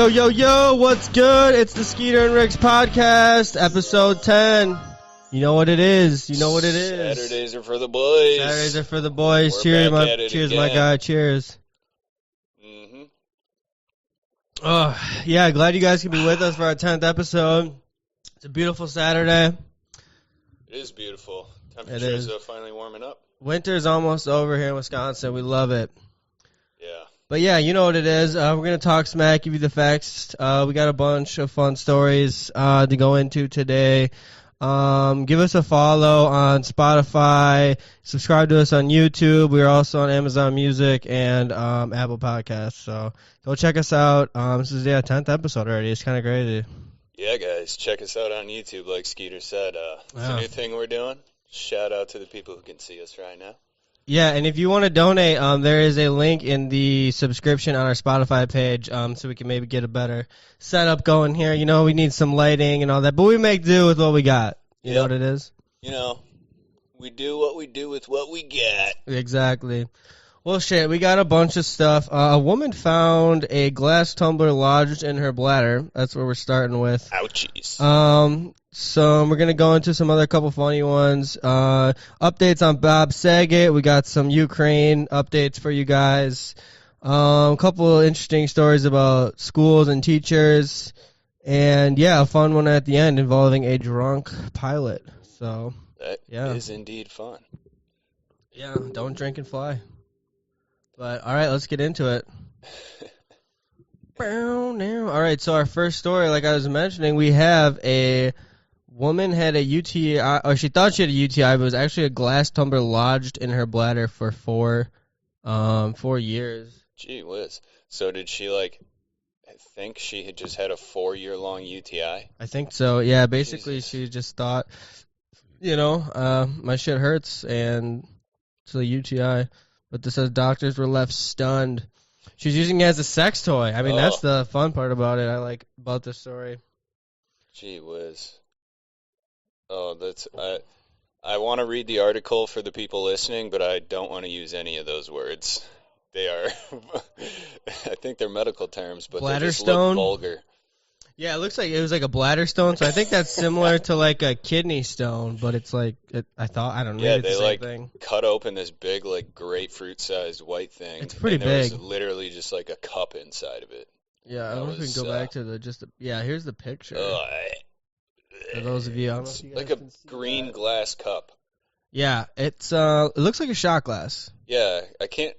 Yo, yo, yo, what's good? It's the Skeeter and Riggs podcast, episode 10. You know what it is. Saturdays are for the boys. Saturdays are for the boys. We're Cheers, back at it cheers, again. my guy. Cheers. Mm-hmm. Oh, yeah, glad you guys can be with us for our 10th episode. It's a beautiful Saturday. It is beautiful. It Temperatures is. are finally warming up. Winter's almost over here in Wisconsin. We love it. Yeah. But yeah, you know what it is. We're going to talk smack, give you the facts. We got a bunch of fun stories to go into today. Give us a follow on Spotify. Subscribe to us on YouTube. We're also on Amazon Music and Apple Podcasts. So go check us out. This is the 10th episode already. It's kind of crazy. Yeah, guys, check us out on YouTube, like Skeeter said. It's a new thing we're doing. Shout out to the people who can see us right now. Yeah, and if you want to donate, there is a link in the subscription on our Spotify page, so we can maybe get a better setup going here. You know, we need some lighting and all that, but we make do with what we got. You know what it is? You know, we do what we do with what we get. Exactly. Well, shit, we got a bunch of stuff. A woman found a glass tumbler lodged in her bladder. That's what we're starting with. Ouchies. So we're going to go into some other couple funny ones. Updates on Bob Saget. We got some Ukraine updates for you guys. A couple of interesting stories about schools and teachers. And, yeah, a fun one at the end involving a drunk pilot. So, That is indeed fun. Yeah, don't drink and fly. But, all right, let's get into it. All right, so our first story, like I was mentioning, we have a woman had a UTI, or she thought she had a UTI, but it was actually a glass tumbler lodged in her bladder for 4 years. Gee whiz. So did she, I think she had just had a 4-year-long UTI? I think so, yeah. Basically, Jesus. she just thought, my shit hurts, and it's a UTI. But this says doctors were left stunned. She's using it as a sex toy. I mean, that's the fun part about it. I like about this story. Gee whiz. Oh, I want to read the article for the people listening, but I don't want to use any of those words. They are, I think they're medical terms, but Bladder they just stone? look vulgar. Yeah, it looks like it was like a bladder stone, so I think that's similar to like a kidney stone, but it's like, I don't know, Yeah, maybe it's they the same thing. cut open this big, grapefruit-sized white thing. It's pretty and there big. was literally just like a cup inside of it. Yeah, I don't know if we can go back to here's the picture. For those of you, I don't know if you guys like a can see green that. glass cup. Yeah, it looks like a shot glass. Yeah, I can't.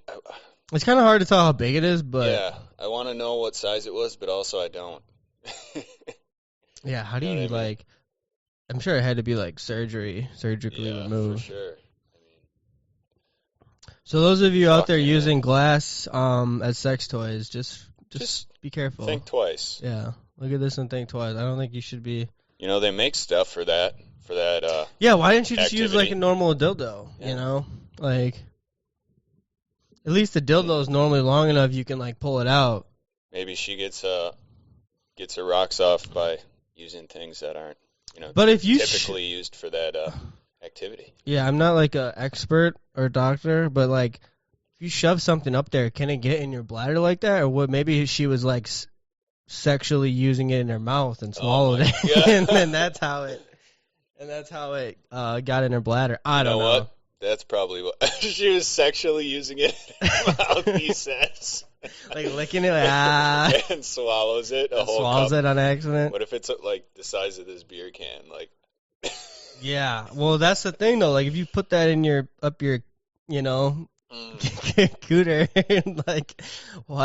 It's kind of hard to tell how big it is, but Yeah, I want to know what size it was, but also I don't. yeah, how do You know you what I mean? like? I'm sure it had to be like surgically Yeah, removed. for sure. So those of you out there Fucking using glass as sex toys, just be careful. Think twice. Yeah, look at this and think twice. I don't think you should be. You know, they make stuff for that. Yeah, why didn't you just use like activity. a normal dildo? Yeah. You know, like at least the dildo is normally long enough you can like pull it out. Maybe she gets her rocks off by using things that aren't, But if you typically used for that activity. Yeah, I'm not like a expert or doctor, but like if you shove something up there, can it get in your bladder like that, or what? Maybe she was like sexually using it in her mouth and swallowed it, God. and then that's how it got in her bladder. I don't know. What? That's probably what she was sexually using it in her mouth. He says, Like licking it, like, and swallows it. A whole swallows cup. it on accident. What if it's like the size of this beer can? Like, Yeah, well, that's the thing though. Like if you put that in your cooter, and like,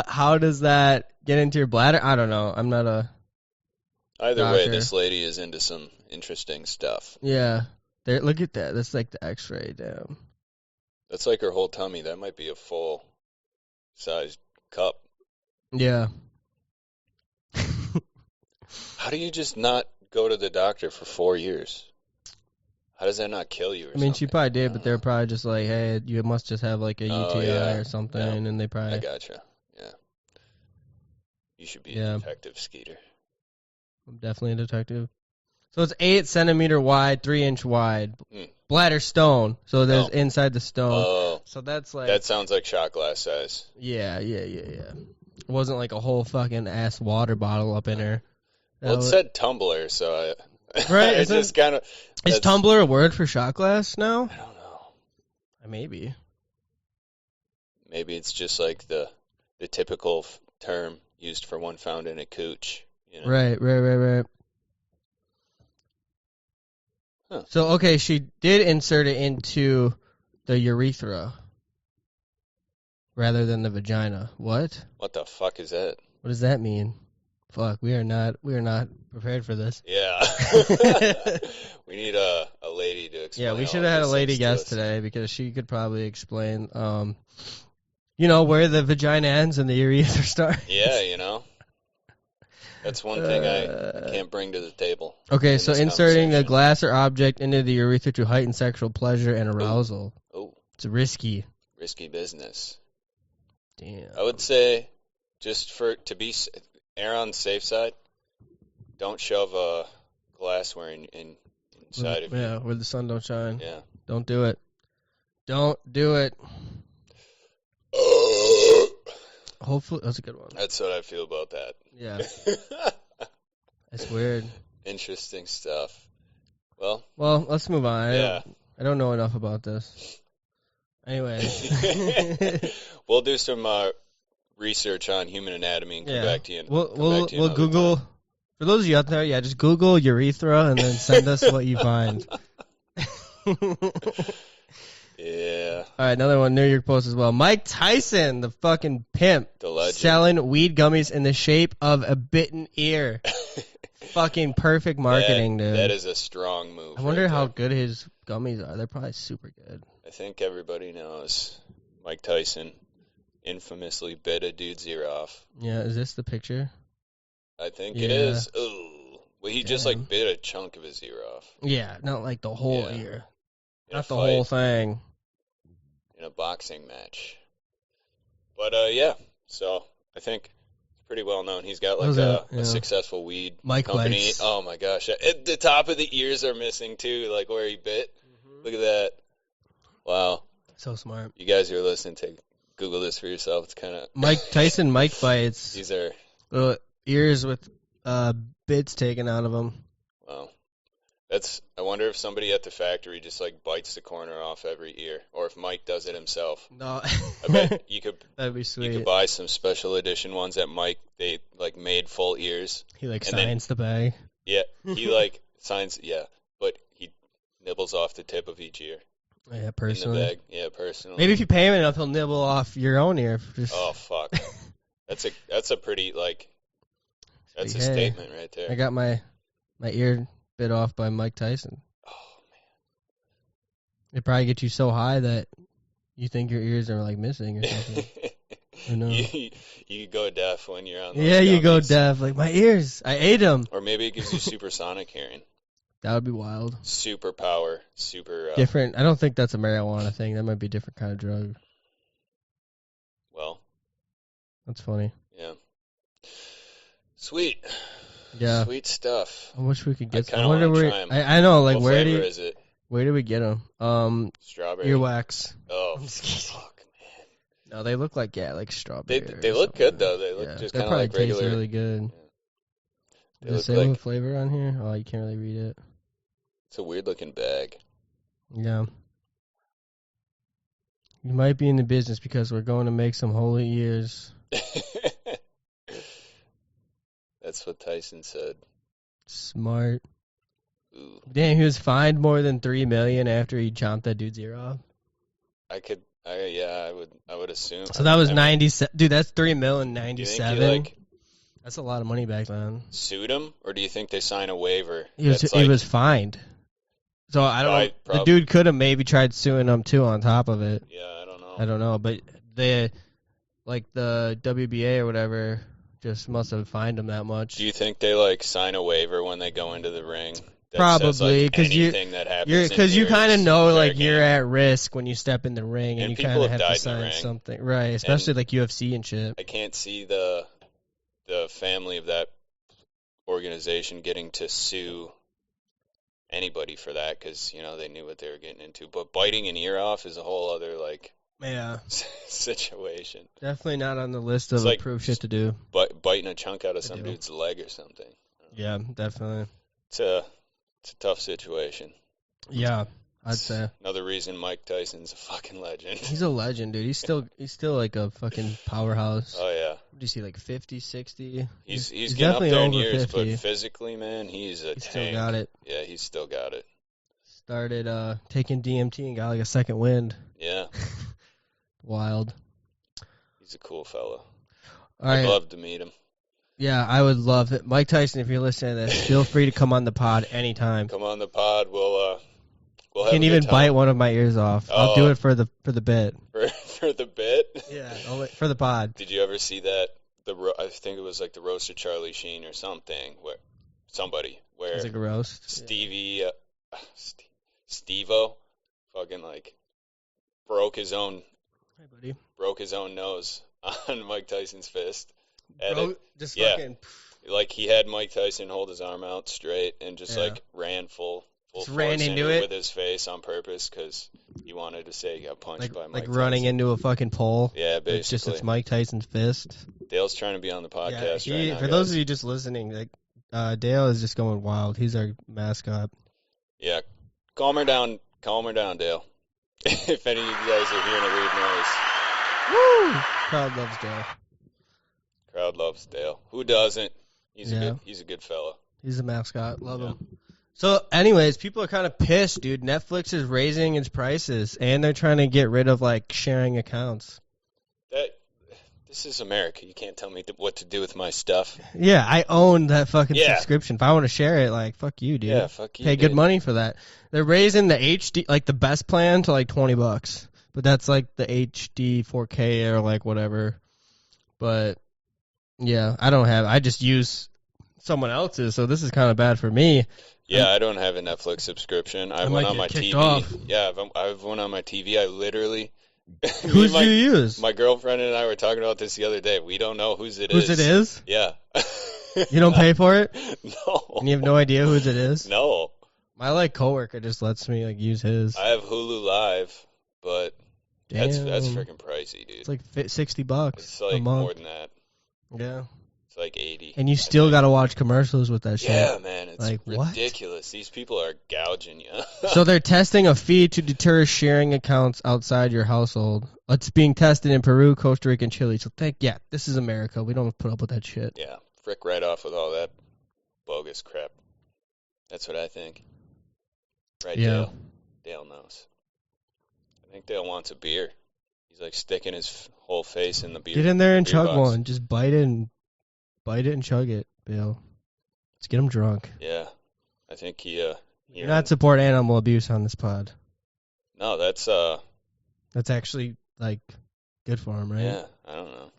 how does that get into your bladder? I don't know. I'm not a either doctor. way, this lady is into some interesting stuff. Yeah. There, look at that. That's like the X-ray. Damn. That's like her whole tummy. That might be a full-sized cup. Yeah. How do you just not go to the doctor for 4 years? How does that not kill you? I mean, she probably did, but they're probably just like, hey, you must just have like a UTI yeah. or something, Yeah. and they I probably. gotcha. Yeah. You should be a detective, Skeeter. I'm definitely a detective. So it's 8 centimeter wide, 3 inch wide. Bladder stone. So there's inside the stone. Oh. So that's like. That sounds like shot glass size. Yeah. It wasn't like a whole fucking ass water bottle up in her. Well, it said tumbler, so right? I just kind of. Is tumbler a word for shot glass now? I don't know. Maybe. Maybe it's just like the typical term used for one found in a cooch. You know? Right. Huh. So, okay, she did insert it into the urethra rather than the vagina. What? What the fuck is that? What does that mean? Fuck, we are not prepared for this. Yeah. We need a lady to explain. Yeah, we should have had a lady guest today because she could probably explain, where the vagina ends and the urethra starts. Yeah, That's one thing I can't bring to the table. Okay, so inserting a glass or object into the urethra to heighten sexual pleasure and arousal. Oh. It's risky. Risky business. Damn. I would say, just to be err on the safe side, don't shove a glassware inside of you. Yeah, where the sun don't shine. Yeah. Don't do it. Don't do it. Hopefully, that's a good one. That's what I feel about that. Yeah. That's weird. Interesting stuff. Well, let's move on. Yeah. I don't know enough about this. Anyways. We'll do some research on human anatomy and come back to you. We'll Google. Time. For those of you out there, just Google urethra and then send us what you find. Yeah. All right, another one, New York Post as well. Mike Tyson, the fucking pimp, the legend, selling weed gummies in the shape of a bitten ear. Fucking perfect marketing, dude. That is a strong move. I wonder how good his gummies are. They're probably super good. I think everybody knows Mike Tyson infamously bit a dude's ear off. Yeah, is this the picture? I think it is. Ooh. Well, he just bit a chunk of his ear off. Yeah, not like the whole ear. Not the fight. whole thing. In a boxing match. But, so I think it's pretty well known. He's got like a successful weed company. Bites. Oh my gosh. The top of the ears are missing too, like where he bit. Mm-hmm. Look at that. Wow. So smart. You guys who are listening, Google this for yourself. It's kind of... Mike Tyson Mike bites. These are... Little ears with bits taken out of them. Wow. I wonder if somebody at the factory just like bites the corner off every ear, or if Mike does it himself. No, I bet you could. That'd be sweet. You could buy some special edition ones that Mike they like made full ears. He signs the bag. Yeah, he signs. Yeah, but he nibbles off the tip of each ear. Yeah, personally. In the bag. Yeah, personally. Maybe if you pay him enough, he'll nibble off your own ear. Oh fuck, that's a pretty that's a statement right there. I got my ear bit off by Mike Tyson. Oh man! It probably gets you so high that you think your ears are like missing or something. Who knows? You go deaf when you're on. Yeah, you go deaf. Like my ears, I ate them. Or maybe it gives you supersonic hearing. That would be wild. Super power, super different. I don't think that's a marijuana thing. That might be a different kind of drug. Well, that's funny. Yeah. Sweet. Yeah. Sweet stuff. I wish we could get some. I wonder where I know, like, what flavor is it? Where do we get them? Strawberry. Earwax. Oh, fuck, man. No, they look like strawberry. They look good though. They look just kind of like regular. Taste really good. Yeah. Does it say what flavor on here? Oh, you can't really read it. It's a weird looking bag. Yeah. You might be in the business because we're going to make some holy ears. That's what Tyson said. Smart. Ooh. Damn, he was fined more than $3 million after he chomped that dude's ear off. I would assume. So that was 97. Dude, that's $3 million in 97. That's a lot of money back then. Sued him, or do you think they sign a waiver? He was fined. So I don't know. The dude could have maybe tried suing him too on top of it. Yeah, I don't know. I don't know, but the WBA or whatever just must have fined him that much. Do you think they sign a waiver when they go into the ring? Probably, because you kind of know you're at risk when you step in the ring, and you kind of have to sign something, right? Especially like UFC and shit. I can't see the family of that organization getting to sue anybody for that because they knew what they were getting into. But biting an ear off is a whole other Yeah. situation. Definitely not on the list of It's like approved shit to do. biting a chunk out of some do. dude's leg or something. Yeah, definitely. It's a tough situation. Yeah, I'd say. Another reason Mike Tyson's a fucking legend. He's a legend, dude. He's still like a fucking powerhouse. Oh yeah. What do you see, like 50, 60? He's getting up definitely there in over years, 50. but physically, man, he's a tank. Still got it. Yeah, he's still got it. Started taking DMT and got like a second wind. Yeah. Wild. He's a cool fella. I'd love to meet him. Yeah, I would love it. Mike Tyson, if you're listening to this, feel free to come on the pod anytime. Come on the pod. We'll You have can even bite one of my ears off. I'll do it for the bit. For the bit? Yeah, for the pod. Did you ever see that? I think it was like the roast of Charlie Sheen or something. Where It's like a roast. Stevie, Steve-O, fucking like broke his own nose on Mike Tyson's fist. Fucking. Like he had Mike Tyson hold his arm out straight and just like ran full just force ran into it with his face on purpose because he wanted to say he got punched by Mike like Tyson. running into a fucking pole. Yeah, basically. It's Mike Tyson's fist. Dale's trying to be on the podcast right now. For those of you just listening, like Dale is just going wild. He's our mascot. Yeah, calm her down, Dale. If any of you guys are hearing a weird noise. Woo! Crowd loves Dale. Crowd loves Dale. Who doesn't? He's a good fella. He's a mascot. Love him. So, anyways, people are kind of pissed, dude. Netflix is raising its prices, and they're trying to get rid of like sharing accounts. This is America. You can't tell me what to do with my stuff. Yeah, I own that fucking subscription. If I want to share it, like, fuck you, dude. Yeah, fuck you. Pay good money for that. They're raising the HD, like the best plan, to like $20, but that's like the HD 4K or like whatever. But yeah, I just use someone else's, so this is kind of bad for me. Yeah, I don't have a Netflix subscription. I went on my TV. Off. Yeah, I've went on my TV. I literally. Whose do you use? My girlfriend and I were talking about this the other day. We don't know whose it is. Whose it is? Yeah. You don't pay for it? No. And you have no idea whose it is? No. My like coworker just lets me like use his. I have Hulu Live, but that's freaking pricey, dude. It's like $60 It's like a month. more than that. Yeah. It's like 80. And you still got to watch commercials with that shit. Yeah, man. It's like, ridiculous. What? These people are gouging you. So they're testing a fee to deter sharing accounts outside your household. It's being tested in Peru, Costa Rica, and Chile. So this is America. We don't put up with that shit. Yeah. Frick right off with all that bogus crap. That's what I think. Right, yeah. Dale? Dale knows. I think Dale wants a beer. He's like sticking his whole face in the beer. Get in there and chug box. one. Just bite it and chug it, Bill. Let's get him drunk. Yeah. I think he You're not support animal abuse on this pod. No, that's actually like good for him, right? Yeah, I don't know.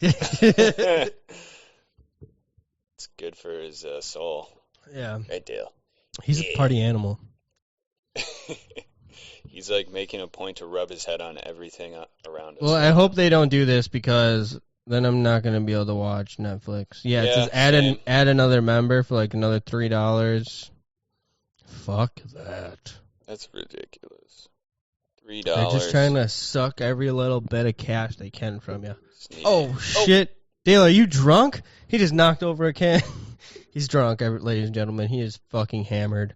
It's good for his soul. Yeah. Right, Dale? He's a party animal. He's like making a point to rub his head on everything around us. Well, I hope they don't do this because then I'm not going to be able to watch Netflix. Yeah, it says add another member for like another $3. Fuck that. That's ridiculous. $3. They're just trying to suck every little bit of cash they can from you. Oh, shit. Dale, are you drunk? He just knocked over a can. He's drunk, ladies and gentlemen. He is fucking hammered.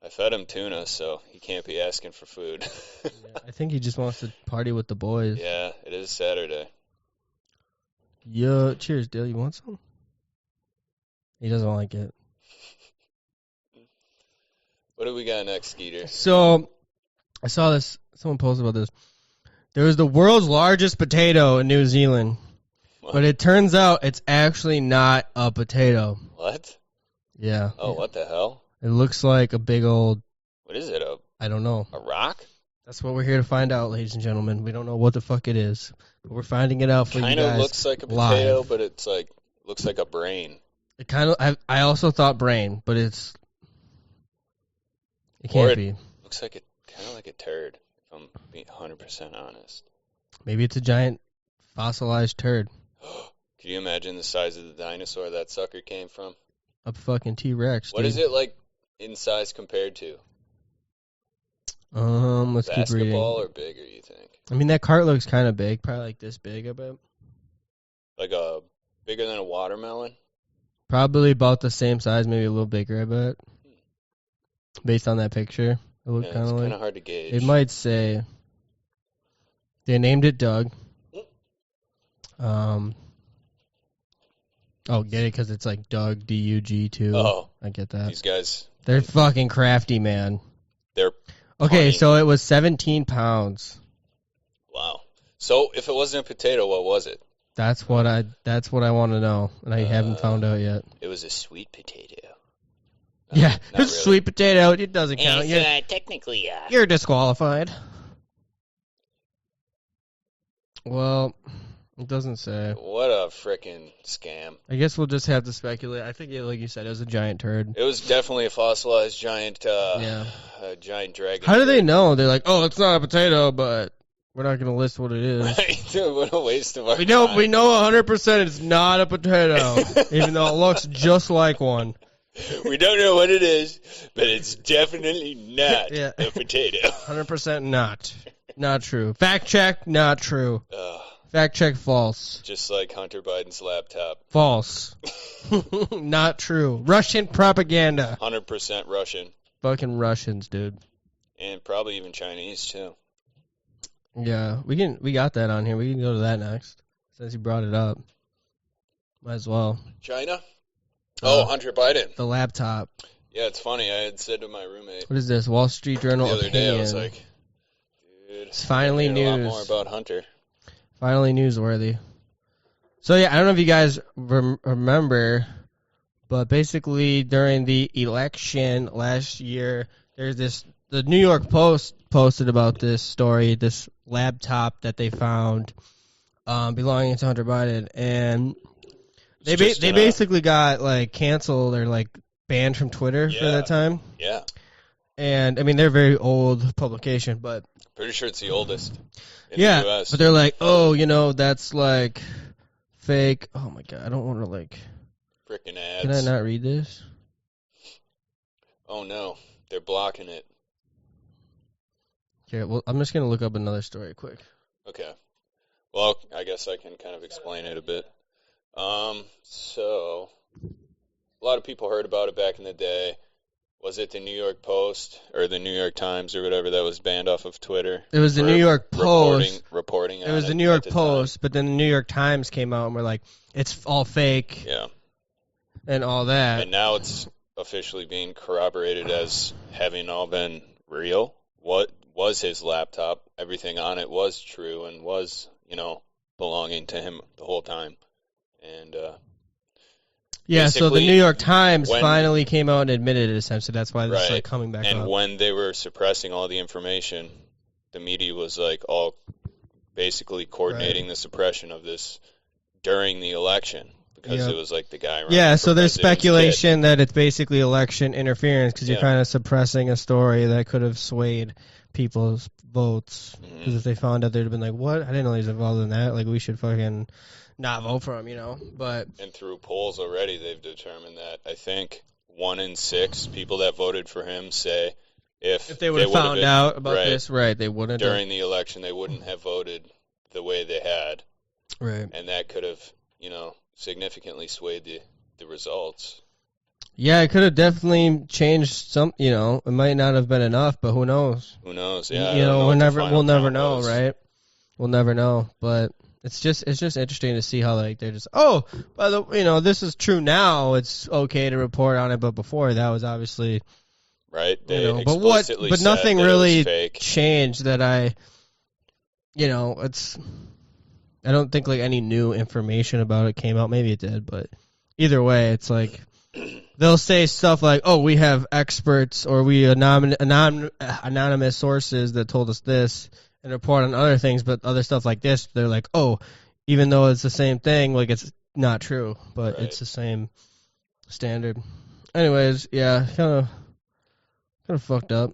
I fed him tuna, so he can't be asking for food. Yeah, I think he just wants to party with the boys. Yeah, it is Saturday. Yeah, cheers, Dale. You want some? He doesn't like it. What do we got next, Skeeter? So, I saw this. Someone posted about this. There was the world's largest potato in New Zealand. What? But it turns out it's actually not a potato. What? Yeah. Oh, what the hell? It looks like a big old... What is it? I don't know. A rock? That's what we're here to find out, ladies and gentlemen. We don't know what the fuck it is. But we're finding it out for you guys. Kind of looks like a potato, but it's like... Looks like a brain. It kind of... I also thought brain, but it's... It can't be. Looks like kind of like a turd, if I'm being 100% honest. Maybe it's a giant fossilized turd. Can you imagine the size of the dinosaur that sucker came from? A fucking T-Rex, What dude. is it like in size compared to? Let's keep reading. Basketball or bigger, you think? I mean, that cart looks kind of big, probably like this big, I bet. Like bigger than a watermelon? Probably about the same size, maybe a little bigger, I bet. Based on that picture, it looked kind of like. Kind of hard to gauge. It might say. They named it Doug. Oh, get it? Because it's like Doug, D-U-G, too. Oh. I get that. These guys. They're fucking crafty, man. They're Okay, punny. so it was 17 pounds. Wow. So if it wasn't a potato, what was it? That's what I want to know, and I haven't found out yet. It was a sweet potato. Yeah, not it's really. sweet potato. It doesn't count. Technically, You're disqualified. Well, it doesn't say. What a frickin' scam. I guess we'll just have to speculate. I think, like you said, it was a giant turd. It was definitely a fossilized giant, giant dragon. How do they know? They're like, oh, it's not a potato, but we're not going to list what it is. Right? What a waste of our We know time. 100% it's not a potato, even though it looks just like one. We don't know what it is, but it's definitely not Yeah. a potato. 100% not. Not true. Fact check, not true. Ugh. Fact check, false. Just like Hunter Biden's laptop. False. Not true. Russian propaganda. 100% Russian. Fucking Russians, dude. And probably even Chinese, too. Yeah, we got that on here. We can go to that next. Since you brought it up. Might as well. China? Oh, Hunter Biden. The laptop. Yeah, it's funny. I had said to my roommate What is this? Wall Street Journal the other opinion. day, I was like, dude, It's finally I know a lot news. more about Hunter. Finally newsworthy. So yeah, I don't know if you guys remember, but basically during the election last year, the New York Post posted about this story, this laptop that they found belonging to Hunter Biden, and they basically got like canceled or like banned from Twitter for that time. Yeah. And I mean, they're a very old publication, but Pretty sure it's the oldest in yeah, the U.S. but they're like, oh, that's like fake. Oh my god, I don't want to like. Frickin' ads. Can I not read this? Oh, no. They're blocking it. Okay, well, I'm just gonna look up another story quick. Okay. Well, I guess I can kind of explain it a bit. So, a lot of people heard about it back in the day. Was it the New York Post or the New York Times or whatever that was banned off of Twitter? It was the New York Post. Reporting on It was the New York Post, but then the New York Times came out and were like, it's all fake. Yeah. And all that. And now it's officially being corroborated as having all been real. What was his laptop? Everything on it was true and was, belonging to him the whole time. And yeah, so the basically, New York Times finally came out and admitted it, essentially. That's why this is like coming back up. And when they were suppressing all the information, the media was like all basically coordinating the suppression of this during the election. Because it was like the guy running Yeah, for so there's president speculation that it's basically election interference because you're kind of suppressing a story that could have swayed people's votes. Because if they found out, they'd have been like, what? I didn't know he was involved in that. Like, we should fucking not vote for him, But And through polls already, they've determined that I think 1 in 6 people that voted for him say if they would have found out about this, they wouldn't. During the election, they wouldn't have voted the way they had. Right. And that could have, significantly swayed the results. Yeah, it could have definitely changed some. It might not have been enough, but who knows? Who knows? Yeah, we'll never know, right? We'll never know. But it's just interesting to see how they're just by the this is true now. It's okay to report on it, but before that was obviously right. They but nothing really changed that it's. I don't think like any new information about it came out. Maybe it did, but either way, it's like they'll say stuff like, "Oh, we have experts or we anonymous sources that told us this," and report on other things. But other stuff like this, they're like, "Oh, even though it's the same thing, like it's not true, but it's the same standard." Anyways, yeah, kind of fucked up.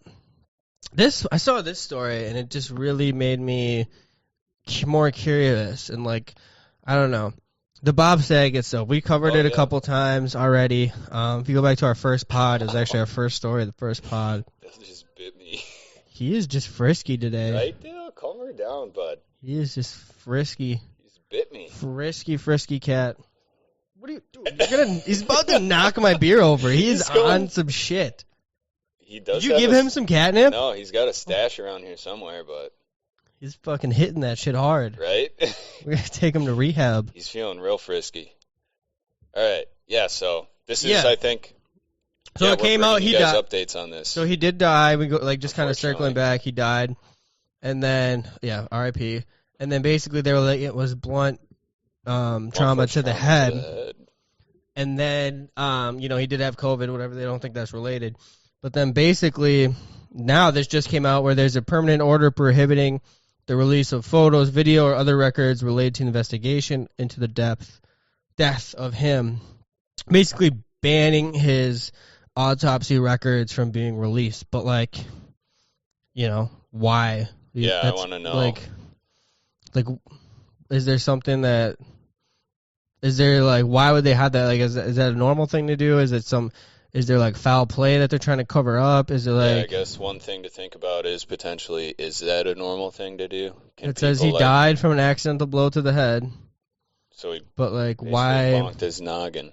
I saw this story and it just really made me more curious and I don't know, the Bob Saget stuff. We covered it a couple times already. If you go back to our first pod, it was actually our first story, the first pod. That just bit me. He is just frisky today. Right, Dale? Calm her down, bud. He is just frisky. He's bit me. Frisky cat. What are you doing? He's about to knock my beer over. He's on some shit. He does. Did you give him some catnip? No, he's got a stash around here somewhere, but he's fucking hitting that shit hard. Right? We're gonna take him to rehab. He's feeling real frisky. All right. Yeah. So this is, I think. So it came out. He died. Updates on this. So he did die. We go just kind of circling back. He died, and then R.I.P. And then basically they were like it was blunt trauma to the head. And then he did have COVID, whatever. They don't think that's related. But then basically now this just came out where there's a permanent order prohibiting the release of photos, video, or other records related to the investigation into the death of him. Basically banning his autopsy records from being released. But why? Yeah, I want to know. Like, is there something that? Is there why would they have that? Is that a normal thing to do? Is there foul play that they're trying to cover up? Is it I guess one thing to think about is potentially, is that a normal thing to do? It says he died from an accidental blow to the head. So he, but why? Bonked his noggin.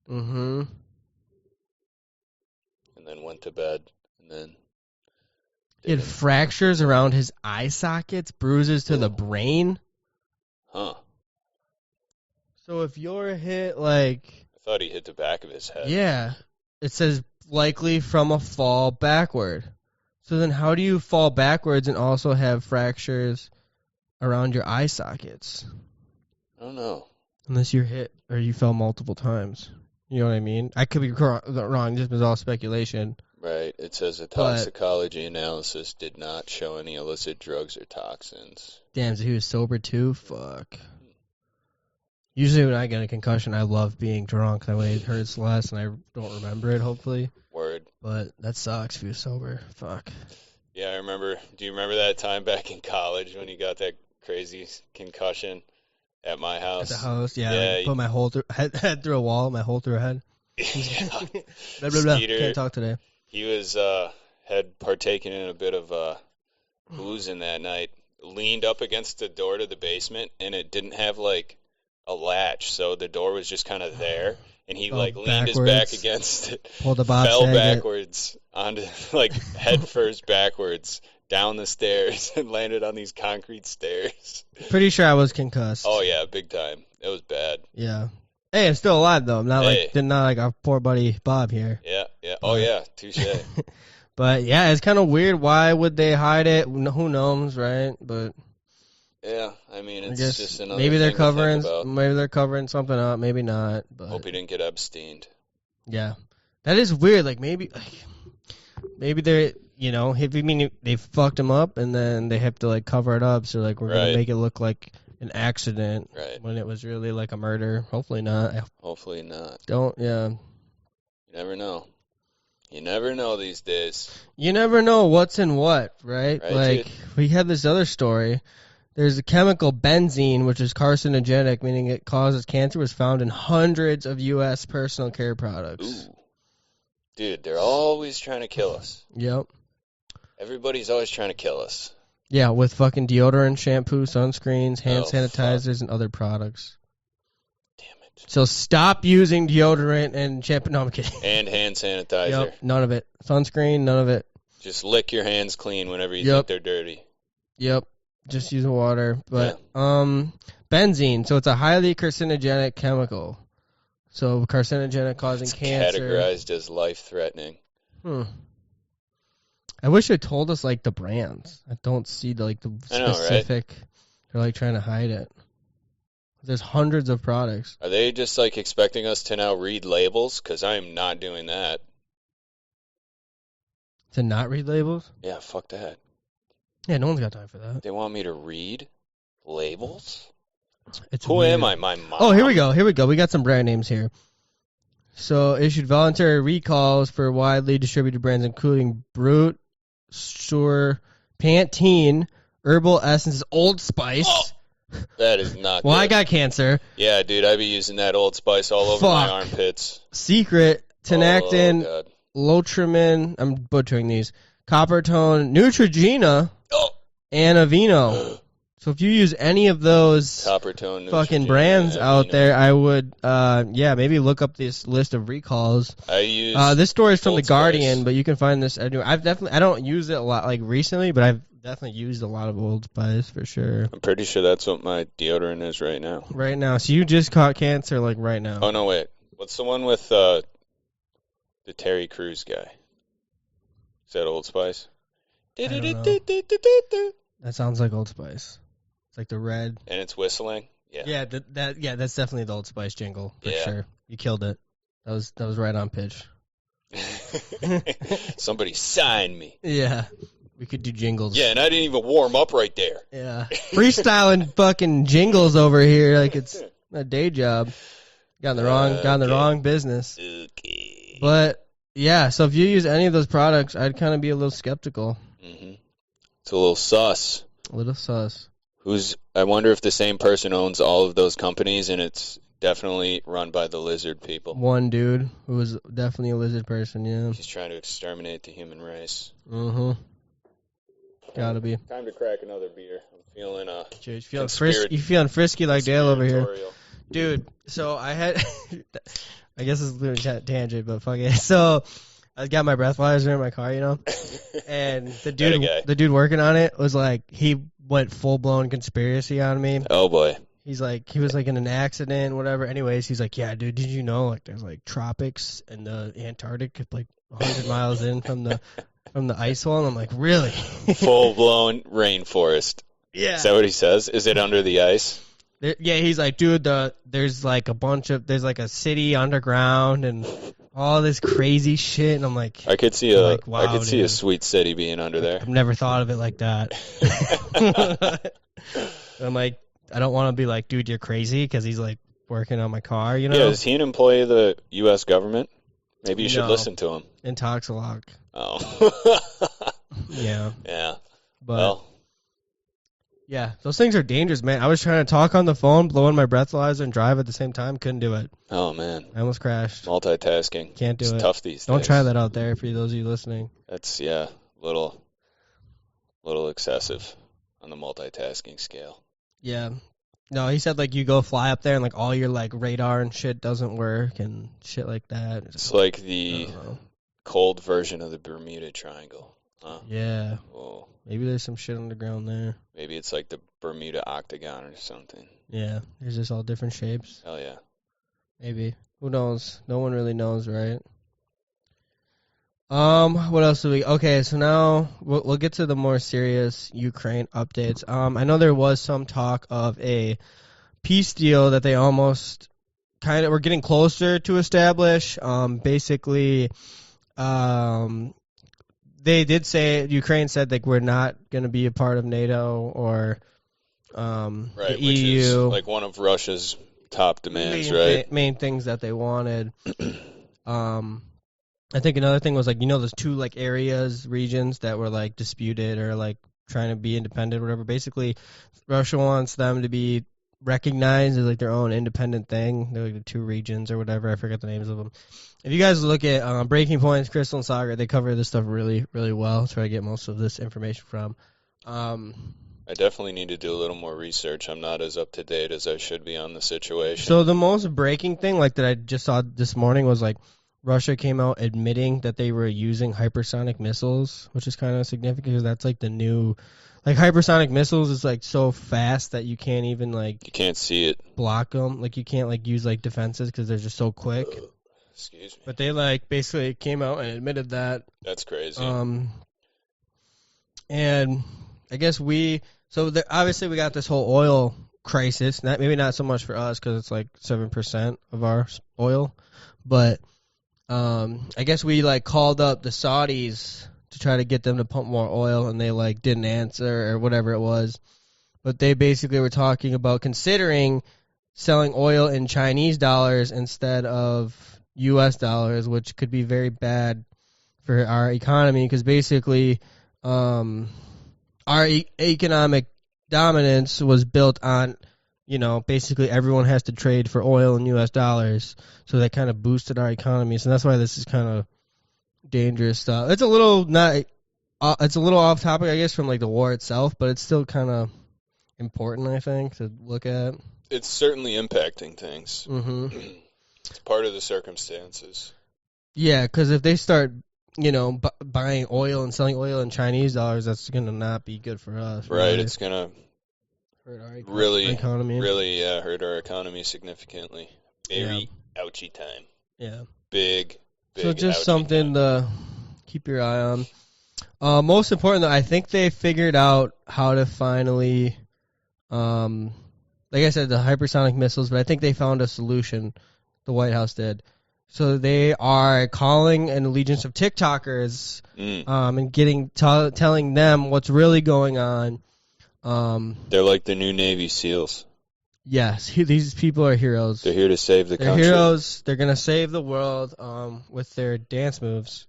Mm-hmm. And then went to bed, and then. He had fractures around his eye sockets, bruises to the brain. Huh. So if you're hit I thought he hit the back of his head. Yeah. It says likely from a fall backward. So then how do you fall backwards and also have fractures around your eye sockets? I don't know. Unless you're hit or you fell multiple times. You know what I mean? I could be wrong. This was all speculation. Right. It says a toxicology analysis did not show any illicit drugs or toxins. Damn, so he was sober too? Fuck. Usually when I get a concussion, I love being drunk. That way it hurts less and I don't remember it, hopefully. Word. But that sucks if you're sober. Fuck. Yeah, I remember. Do you remember that time back in college when you got that crazy concussion at my house? At the house, yeah. Put my whole head through a wall, my hole through a head. Yeah. Blah, blah, blah. Can't talk today. He was had partaken in a bit of boozing that night. Leaned up against the door to the basement, and it didn't have a latch, so the door was just kind of there, and he leaned his back against it, pulled the Bob fell Saget backwards onto head first backwards down the stairs, and landed on these concrete stairs. Pretty sure I was concussed. Oh yeah, big time. It was bad. Yeah. Hey, I'm still alive though. I'm not not like our poor buddy Bob here. Yeah. Oh yeah, touche. But yeah, it's kind of weird. Why would they hide it? Who knows, right? But yeah, I mean, it's just another maybe they're thing covering. to think about. Maybe they're covering something up. Maybe not. But hope he didn't get abstained. Yeah, that is weird. Maybe they're they fucked him up and then they have to cover it up. So we're gonna make it look like an accident when it was really a murder. Hopefully not. Hopefully not. Yeah. You never know. You never know these days. You never know what's in what, right? Dude. We had this other story. There's a chemical benzene, which is carcinogenic, meaning it causes cancer, was found in hundreds of U.S. personal care products. Ooh. Dude, they're always trying to kill us. Yep. Everybody's always trying to kill us. Yeah, with fucking deodorant, shampoo, sunscreens, hand sanitizers, and other products. Damn it. So stop using deodorant and shampoo. No, I'm kidding. And hand sanitizer. Yep, none of it. Sunscreen, none of it. Just lick your hands clean whenever you think they're dirty. Yep. Just use water. But benzene, so it's a highly carcinogenic chemical. So carcinogenic causing cancer. Categorized as life-threatening. I wish it told us the brands. I don't see the specific. They're trying to hide it. There's hundreds of products. Are they just expecting us to now read labels? Because I am not doing that. To not read labels? Yeah, fuck that. Yeah, no one's got time for that. They want me to read labels? It's Who weird. am I, my mom? Oh, here we go. We got some brand names here. So, issued voluntary recalls for widely distributed brands, including Brute, Sure, Pantene, Herbal Essences, Old Spice. Oh, that is not well, good. I got cancer. Yeah, dude, I be using that Old Spice all over my armpits. Secret, Tenactin, God. Lotrimin, I'm butchering these, Coppertone, Neutrogena, and Aveeno. So if you use any of those Coppertone, fucking Neutrogena, brands out Aveeno. there, I would, maybe look up this list of recalls. I use This story is from Old The Guardian, Spice. but you can find this anywhere. I don't use it a lot, like recently, but I've definitely used a lot of Old Spice for sure. I'm pretty sure that's what my deodorant is right now. Right now, so you just caught cancer, like right now. Oh no, wait. What's the one with the Terry Crews guy? Is that Old Spice? I don't know. And That sounds like Old Spice. It's like the red. it's whistling. Yeah. That's definitely the Old Spice jingle for Yeah. sure. You killed it. That was right on pitch. Somebody sign me. Yeah, we could do jingles. Yeah, and I didn't even warm up right there. Yeah, freestyling fucking jingles over here like it's a day job. Got in the wrong business. Okay. But yeah, so if you use any of those products, I'd kind of be a little skeptical. Mm-hmm. It's a little sus. A little sus. I wonder if the same person owns all of those companies, and it's definitely run by the lizard people. One dude who was definitely a lizard person. Yeah. He's trying to exterminate the human race. Mm-hmm. Gotta be. Time to crack another beer. I'm feeling Cheers. You feeling frisky like Dale over here, conspiratorial. dude? So I had, I guess it's a little tangent, but fuck it. So I got my breathalyzer in my car, you know, and the dude working on it was like, he went full blown conspiracy on me. Oh boy. He was like in an accident, whatever. Anyways, he's like, yeah, dude, did you know like there's like tropics and the Antarctic like 100 miles in from the ice wall? And I'm like, really? Full blown rainforest. Yeah. Is that what he says? Is it under the ice? Yeah, he's like, dude, there's like there's like a city underground and all this crazy shit. And I'm like, I could see wow, I could see a dude. sweet city being under there. I've never thought of it like that. I'm like, I don't want to be like, dude, you're crazy, because he's like working on my car, you know? Yeah, is he an employee of the U.S. government? Maybe you should No. listen to him. In Toxalock. Oh. Yeah. Yeah. But Well, yeah, those things are dangerous, man. I was trying to talk on the phone, blow in my breathalyzer, and drive at the same time. Couldn't do it. oh man, I almost crashed. multitasking. Can't do It's it. tough these days. Don't try that out there for those of you listening. That's little excessive on the multitasking scale. Yeah. No, he said like you go fly up there and like all your like radar and shit doesn't work and shit like that. It's like I the don't know. cold version of the Bermuda Triangle. Huh? Yeah. Whoa. Maybe there's some shit underground there. Maybe it's like the Bermuda Octagon or something. Yeah. There's just all different shapes. Hell yeah. Maybe. Who knows? No one really knows, right? What else do we? Okay, so now we'll get to the more serious Ukraine updates. I know there was some talk of a peace deal that they almost kind of were getting closer to establish. Basically, they did say, Ukraine said like we're not going to be a part of NATO or Right, the which EU. is like one of Russia's top demands, right? Main things that they wanted. I think another thing was like, those two like areas, regions that were like disputed or like trying to be independent or whatever. Basically, Russia wants them to be recognized as like their own independent thing. They're like the two regions or whatever. I forget the names of them. If you guys look at Breaking Points, Crystal and Saga, they cover this stuff really, really well. That's where I get most of this information from. I definitely need to do a little more research. I'm not as up to date as I should be on the situation. So the most breaking thing like that I just saw this morning was like Russia came out admitting that they were using hypersonic missiles, which is kind of significant because that's like the new, like hypersonic missiles is like so fast that you can't even like you can't see it. block them. Like you can't like use like defenses because they're just so quick. Excuse me. But they like basically came out and admitted that. That's crazy. And I guess obviously we got this whole oil crisis. Maybe not so much for us because it's like 7% of our oil, but I guess we like called up the Saudis to try to get them to pump more oil, and they like didn't answer or whatever it was. But they basically were talking about considering selling oil in Chinese dollars instead of U.S. dollars, which could be very bad for our economy because basically our economic dominance was built on, basically everyone has to trade for oil in U.S. dollars. So that kind of boosted our economy. So that's why this is kind of dangerous stuff. It's a little not it's a little off topic, I guess, from like the war itself, but it's still kind of important, I think, to look at. It's certainly impacting things. Mm-hmm. It's part of the circumstances. Yeah, because if they start, buying oil and selling oil in Chinese dollars, that's gonna not be good for us. Right, really. it's gonna Hurt our really economy. really hurt our economy significantly. Very ouchy time. Yeah. Big. So just ouchie something time. to keep your eye on. Most important, though, I think they figured out how to finally, like I said, the hypersonic missiles, but I think they found a solution, the White House did. So they are calling an allegiance of TikTokers and telling them what's really going on. They're like the new Navy SEALs. Yes, these people are heroes. They're here to save the country. They're heroes. They're going to save the world with their dance moves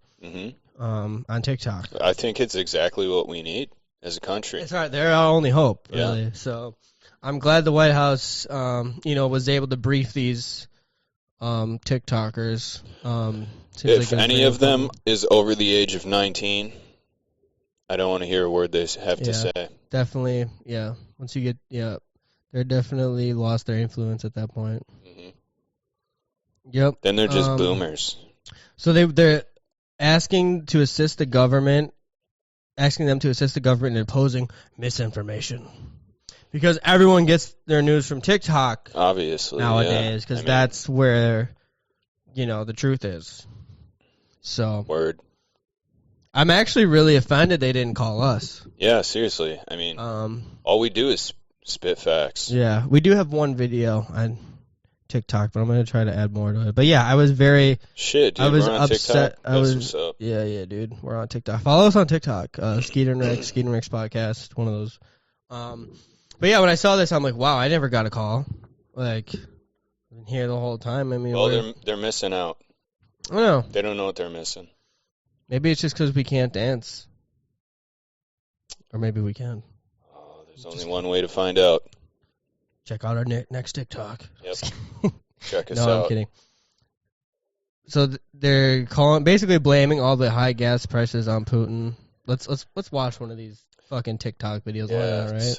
on TikTok. I think it's exactly what we need as a country. It's right. They're our only hope, really. Yeah. So I'm glad the White House, was able to brief these TikTokers. If any of them is over the age of 19, I don't want to hear a word they have to say. Definitely, yeah. Once you get, they're definitely lost their influence at that point. Mm-hmm. Yep. Then they're just boomers. So they're asking to assist the government, asking them to assist the government in opposing misinformation. Because everyone gets their news from TikTok, obviously, nowadays, because that's where, the truth is. So. Word. I'm actually really offended they didn't call us. Yeah, seriously. I mean, all we do is spit facts. Yeah, we do have one video on TikTok, but I'm going to try to add more to it. But yeah, I was very... Shit, dude, I was we're on upset. TikTok? That's what's up. Yeah, dude. We're on TikTok. Follow us on TikTok. Skeeter and Rick's podcast, one of those. But yeah, when I saw this, I'm like, wow, I never got a call. Like, I've been here the whole time. I mean, well, they're missing out. I don't know. They don't know what they're missing. Maybe it's just because we can't dance. Or maybe we can. Oh, there's only one way to find out. Check out our next TikTok. Yep. Check us out. No, I'm kidding. So they're basically blaming all the high gas prices on Putin. Let's watch one of these fucking TikTok videos. Yeah, why not, right?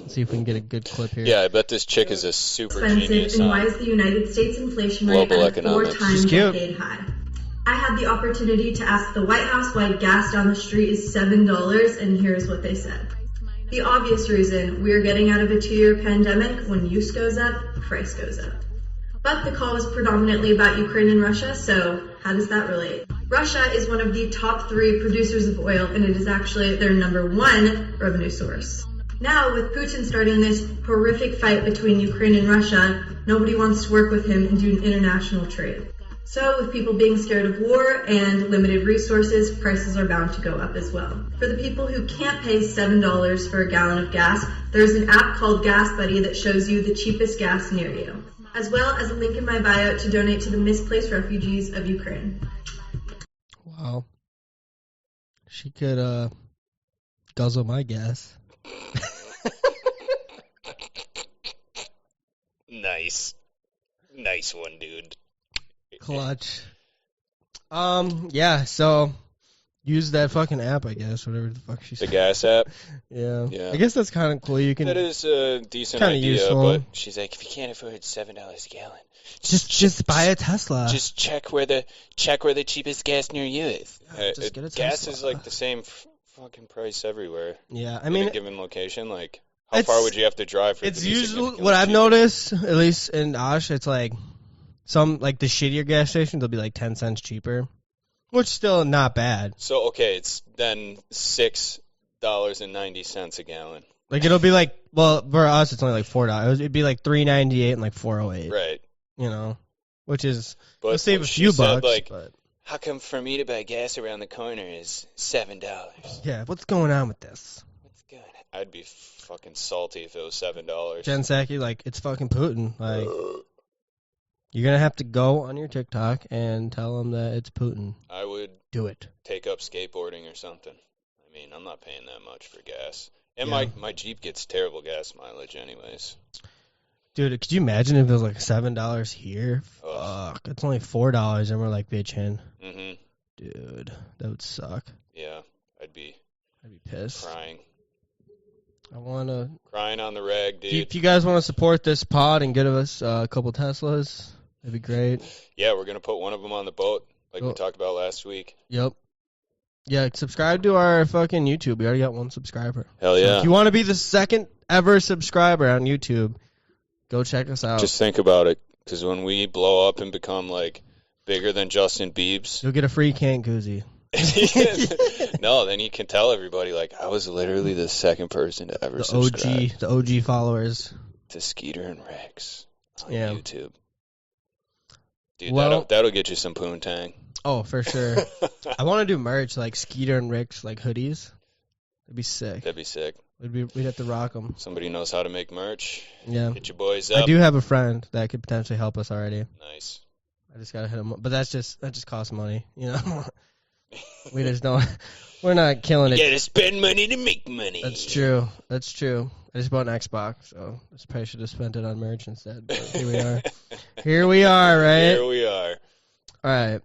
Let's see if we can get a good clip here. Yeah, I bet this chick is a super expensive, genius. And why is the United States inflation rate at a 4-time decade high? I had the opportunity to ask the White House why gas down the street is $7, and here's what they said. The obvious reason: we're getting out of a 2-year pandemic. When use goes up, price goes up. But the call was predominantly about Ukraine and Russia, so how does that relate? Russia is one of the top 3 producers of oil, and it is actually their number 1 revenue source. Now, with Putin starting this horrific fight between Ukraine and Russia, nobody wants to work with him and do an international trade. So, with people being scared of war and limited resources, prices are bound to go up as well. For the people who can't pay $7 for a gallon of gas, there's an app called Gas Buddy that shows you the cheapest gas near you, as well as a link in my bio to donate to the misplaced refugees of Ukraine. Wow. She could guzzle my gas. Nice. Nice one, dude. Clutch. Yeah, so use that fucking app, I guess, whatever the fuck she said. The gas app? Yeah. I guess that's kind of cool. You can. That is a decent idea, useful. But she's like, if you can't afford $7 a gallon, just buy a Tesla. Just check where the cheapest gas near you is. Just get a gas Tesla. is like the same fucking price everywhere. Yeah, I in mean, a given location, like how far would you have to drive for it to be usually what I've noticed, at least in Osh, it's like some like the shittier gas stations, they'll be like 10 cents cheaper, which is still not bad. So okay, it's then $6.90 a gallon. Like it'll be like, well, for us it's only like $4. It'd be like $3.98 and like $4.08. Right. You know, which is but let's save a few bucks. Like, but how come for me to buy gas around the corner is $7? Yeah, what's going on with this? What's good? I'd be fucking salty if it was $7. Jen Psaki, like it's fucking Putin. Like you're gonna have to go on your TikTok and tell them that it's Putin. I would do it. Take up skateboarding or something. I mean, I'm not paying that much for gas, and my Jeep gets terrible gas mileage, anyways. Dude, could you imagine if it was like $7 here? Fuck, it's only $4, and we're like bitching. Mm-hmm. Dude, that would suck. Yeah, I'd pissed. Crying. I want to... Crying on the rag, dude. If you guys want to support this pod and get us a couple Teslas, that'd be great. Yeah, we're going to put one of them on the boat, like we talked about last week. Yep. Yeah, subscribe to our fucking YouTube. We already got 1 subscriber. Hell yeah. So if you want to be the second ever subscriber on YouTube, go check us out. Just think about it, because when we blow up and become, like, bigger than Justin Biebs... You'll get a free can koozie. No, then you can tell everybody, like, I was literally the second person to ever subscribe. The OG followers. To Skeeter and Rex on Yeah. YouTube. Dude, Well, that'll get you some poontang. Oh, for sure. I want to do merch, like Skeeter and Rick's, like hoodies. That'd be sick. That'd be sick. We'd have to rock them. Somebody knows how to make merch. Yeah. Get your boys up. I do have a friend that could potentially help us already. Nice. I just gotta hit him up. But that just costs money, you know? We just don't... We're not killing it. You gotta spend money to make money. That's true. I just bought an Xbox, so I probably should have spent it on merch instead. But here we are. Here we are, right? Here we are. All right.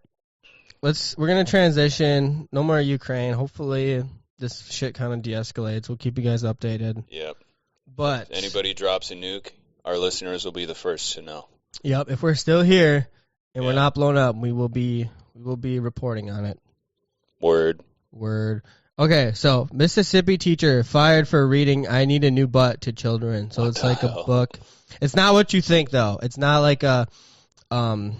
We're gonna transition. No more Ukraine. Hopefully this shit kind of de-escalates. We'll keep you guys updated. Yep. But if anybody drops a nuke, our listeners will be the first to know. Yep. If we're still here and we're not blown up, we will be reporting on it. Word. Okay, so Mississippi teacher fired for reading "I Need a New Butt" to children. So it's like a book. It's not what you think, though. It's not like a book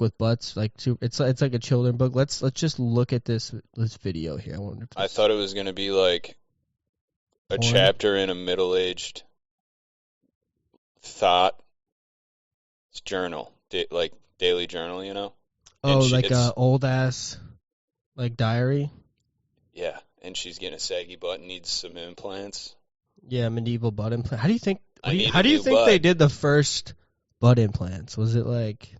with butts. It's like a children book. Let's just look at this video here. I thought it was gonna be like a chapter in a middle-aged thought journal, like daily journal, you know. Oh, like a old ass, like diary. Yeah, and she's getting a saggy butt and needs some implants. Yeah, medieval butt implant. How do you think? How do you think they did the first butt implants? Was it like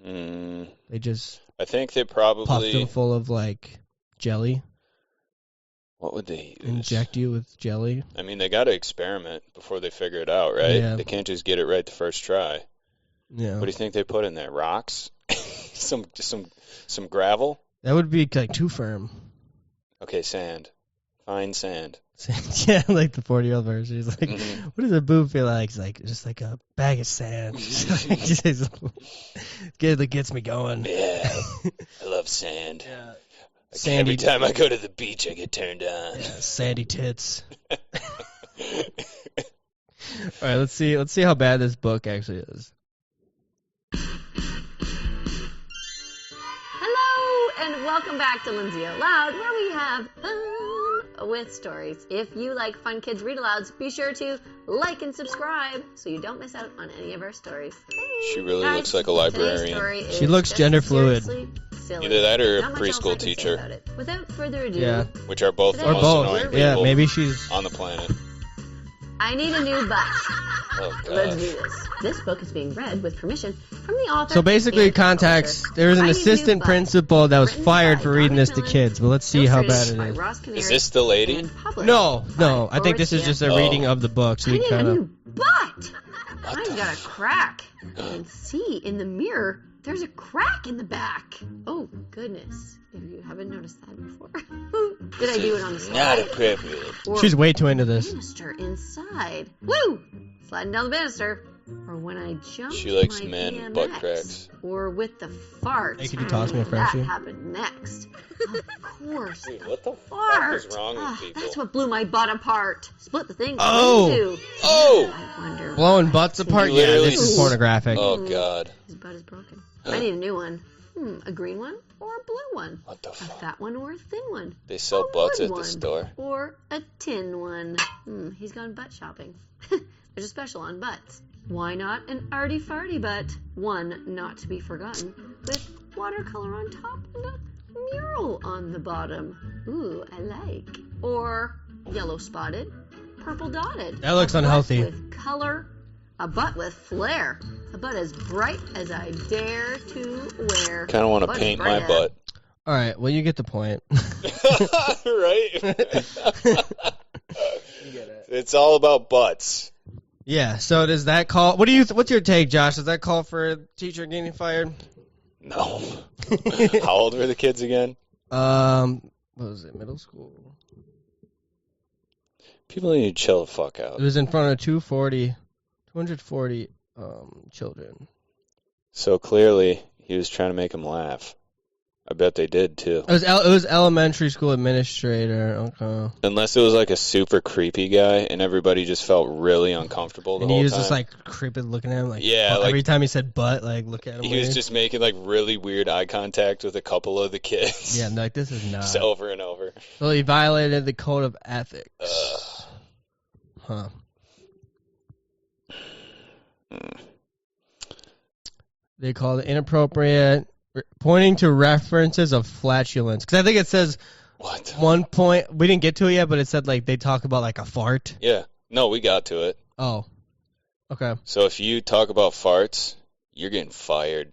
they just? I think they probably popped them full of like jelly. What would they use? Inject you with jelly? I mean, they got to experiment before they figure it out, right? Yeah. They can't just get it right the first try. Yeah. What do you think they put in there? Rocks? some gravel? That would be like too firm. Okay, sand. Fine sand. Yeah, like the 40-year-old version. He's like, what does a boob feel like? He's like, just like a bag of sand. It gets me going. Yeah, I love sand. Yeah. Every time I go to the beach, I get turned on. Yeah, sandy tits. All right, let's see how bad this book actually is. And welcome back to Lindsay Out Loud, where we have fun with stories. If you like Fun Kids Read Alouds, be sure to like and subscribe so you don't miss out on any of our stories. She really looks like a librarian. She looks gender fluid. Silly. Either that or a preschool teacher. Without further ado, yeah. Which are both the or most both. annoying people Yeah, maybe she's on the planet. I Need a New Butt. Oh, Let's do this. This book is being read with permission from the author. So basically, context, there was an assistant principal that was fired for reading this to kids, but let's see how bad it is. Is this the lady? No. I think this is just a reading of the book, so we kind of... Butt! I've got a crack. And see, in the mirror, there's a crack in the back. Oh, goodness. If you haven't noticed that before. Did I do it on the slide? Not appropriate. She's way too into this. Banister inside. Woo! Sliding down the banister. Or when I jump. She likes my men BMX. butt cracks. Or with the fart. Hey, could you toss me a That Frenchie? happened next. Of course. Dude, what the Fart. fuck is wrong with people? That's what blew my butt apart. Split the thing. Oh. In two. Oh! I wonder. Blowing butts apart? You Yeah, literally this is pornographic. Oh, God. His butt is broken. I need a new one. A green one or a blue one? What the A fuck? fat one or a thin one? They sell A butts wood at the one store. Or a tin one. He's gone butt shopping. There's a special on butts. Why not an arty farty butt? One not to be forgotten, with watercolor on top and a mural on the bottom. Ooh, I like. Or yellow spotted, purple dotted. That looks A butt unhealthy. With color. A butt with flair. A butt as bright as I dare to wear. Kind of want to Butt paint bright my as- butt. All right, well, you get the point. Right? It's all about butts. Yeah, so does that call... What's your take, Josh? Does that call for a teacher getting fired? No. How old were the kids again? what was it, middle school? People need to chill the fuck out. It was in front of 240 children. So clearly, he was trying to make them laugh. I bet they did, too. It was elementary school administrator. Okay. Unless it was like a super creepy guy, and everybody just felt really uncomfortable the whole time. And he was just like creepy looking at him. Like, yeah, like, every time he said butt, like, look at him. He was just making like really weird eye contact with a couple of the kids. Yeah, like, this is not. Just over and over. So he violated the code of ethics. Huh. They called it inappropriate, pointing to references of flatulence. Because I think it says, what? One point, we didn't get to it yet, but it said like they talk about like a fart. Yeah. No, we got to it. Oh. Okay. So if you talk about farts, you're getting fired.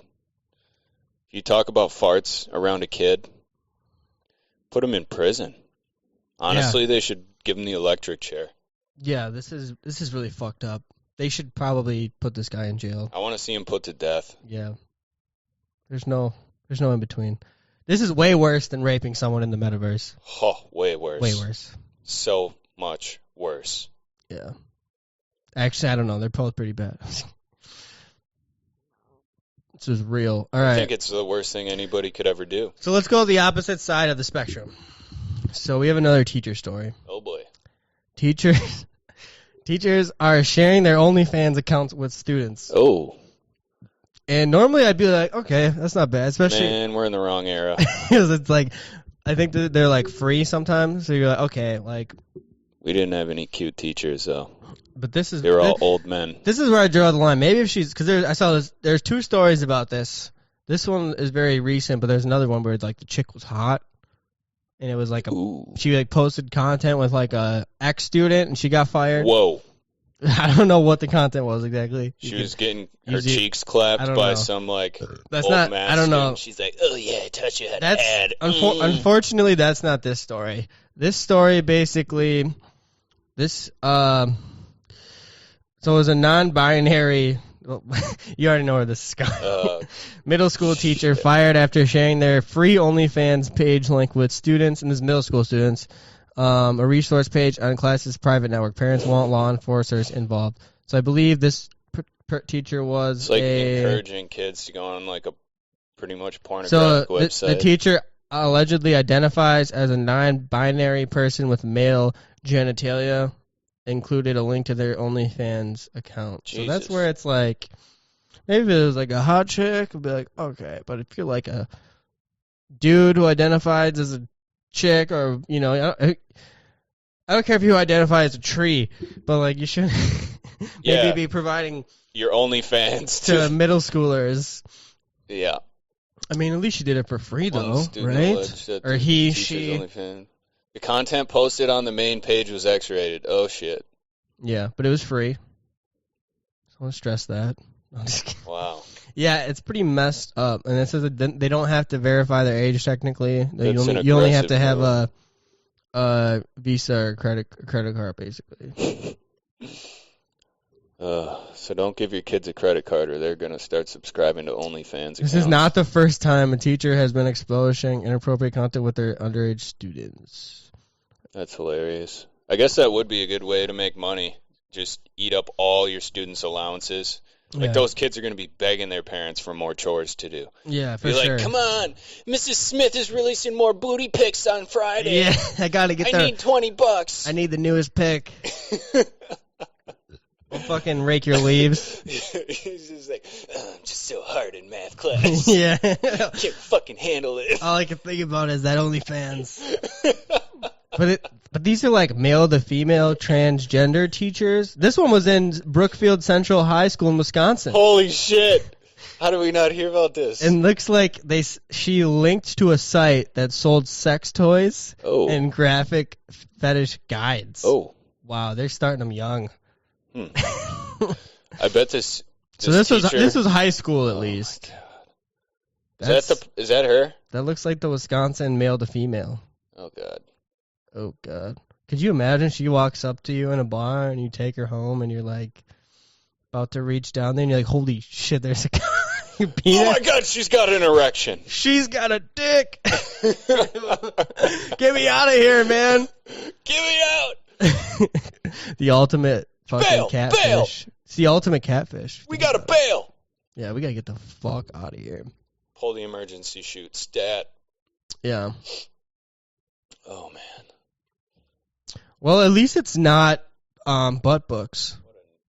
If you talk about farts around a kid, put him in prison. Honestly, They should give him the electric chair. Yeah, this is really fucked up. They should probably put this guy in jail. I want to see him put to death. Yeah. There's no in between. This is way worse than raping someone in the metaverse. Oh, way worse. Way worse. So much worse. Yeah. Actually, I don't know. They're both pretty bad. This is real. All right. I think it's the worst thing anybody could ever do. So let's go to the opposite side of the spectrum. So we have another teacher story. Oh, boy. Teachers are sharing their OnlyFans accounts with students. Oh. And normally I'd be like, okay, that's not bad. Especially, man, we're in the wrong era. Because it's like, I think that they're like free sometimes. So you're like, okay, like. We didn't have any cute teachers, though. But this is. They were all old men. This is where I draw the line. Maybe if she's, because I saw this. There's two stories about this. This one is very recent, but there's another one where it's like the chick was hot. And it was like she like posted content with like a ex-student and she got fired. Whoa. I don't know what the content was exactly. She was getting her cheeks clapped by some like that's old not. master. I don't know. She's like, oh yeah, I taught you how to add. Unfortunately, that's not this story. This story basically, so it was a non-binary. Well, you already know where this is going. Middle school teacher fired after sharing their free OnlyFans page link with students, and this is middle school students, a resource page on class's private network. Parents want law enforcers involved. So I believe this teacher was it's like encouraging kids to go on like a pretty much pornographic website. The teacher allegedly identifies as a non-binary person with male genitalia. Included a link to their OnlyFans account. Jesus. So that's where it's like, maybe if it was like a hot chick, it'd be like, okay. But if you're like a dude who identifies as a chick, or, you know, I don't care if you identify as a tree, but like you should maybe be providing your OnlyFans to middle schoolers. Yeah. I mean, at least she did it for free, though, right? Or he, she. OnlyFans. The content posted on the main page was X-rated. Oh, shit. Yeah, but it was free. So I want to stress that. I'm just kidding. Wow. Yeah, it's pretty messed up. And it says that they don't have to verify their age, technically. You only have to have a Visa or credit card, basically. So don't give your kids a credit card, or they're going to start subscribing to OnlyFans accounts. This is not the first time a teacher has been exposing inappropriate content with their underage students. That's hilarious. I guess that would be a good way to make money. Just eat up all your students' allowances. Like, those kids are going to be begging their parents for more chores to do. Yeah, for sure. Like, come on, Mrs. Smith is releasing more booty pics on Friday. Yeah, I got to get I need $20. I need the newest pic. We'll fucking rake your leaves. He's just like, I'm just so hard in math class. Yeah. Can't fucking handle it. All I can think about is that OnlyFans. But these are like male to female transgender teachers. This one was in Brookfield Central High School in Wisconsin. Holy shit. How do we not hear about this? And looks like she linked to a site that sold sex toys and graphic fetish guides. Oh. Wow, they're starting them young. I bet this So this was high school at least. Is that her? That looks like the Wisconsin male to female. Oh god. Oh god. Could you imagine she walks up to you in a bar and you take her home and you're like about to reach down there and you're like, holy shit, there's a guy. Oh my god, she's got an erection. She's got a dick. Get me out of here, man. Get me out. The ultimate fucking catfish. Bail. It's the ultimate catfish. We got to bail. Yeah, we got to get the fuck out of here. Pull the emergency chute. Stat. Yeah. Oh, man. Well, at least it's not butt books.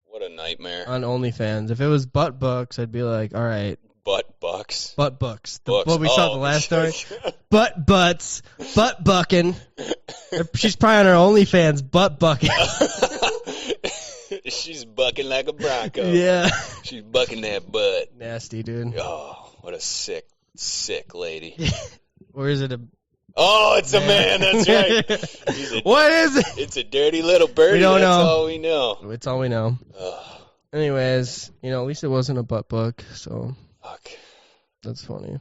What a nightmare. On OnlyFans. If it was butt books, I'd be like, all right. Butt bucks? Butt books. Books. What we saw in the last story. Butt butts. Butt bucking. She's probably on her OnlyFans butt bucking. She's bucking like a bronco. Yeah. She's bucking that butt. Nasty, dude. Oh, what a sick lady. Or is it a... Oh, it's a man. That's right. What is it? It's a dirty little birdie. We don't know. That's all we know. It's all we know. Anyways, at least it wasn't a butt book, so... Fuck. That's funny.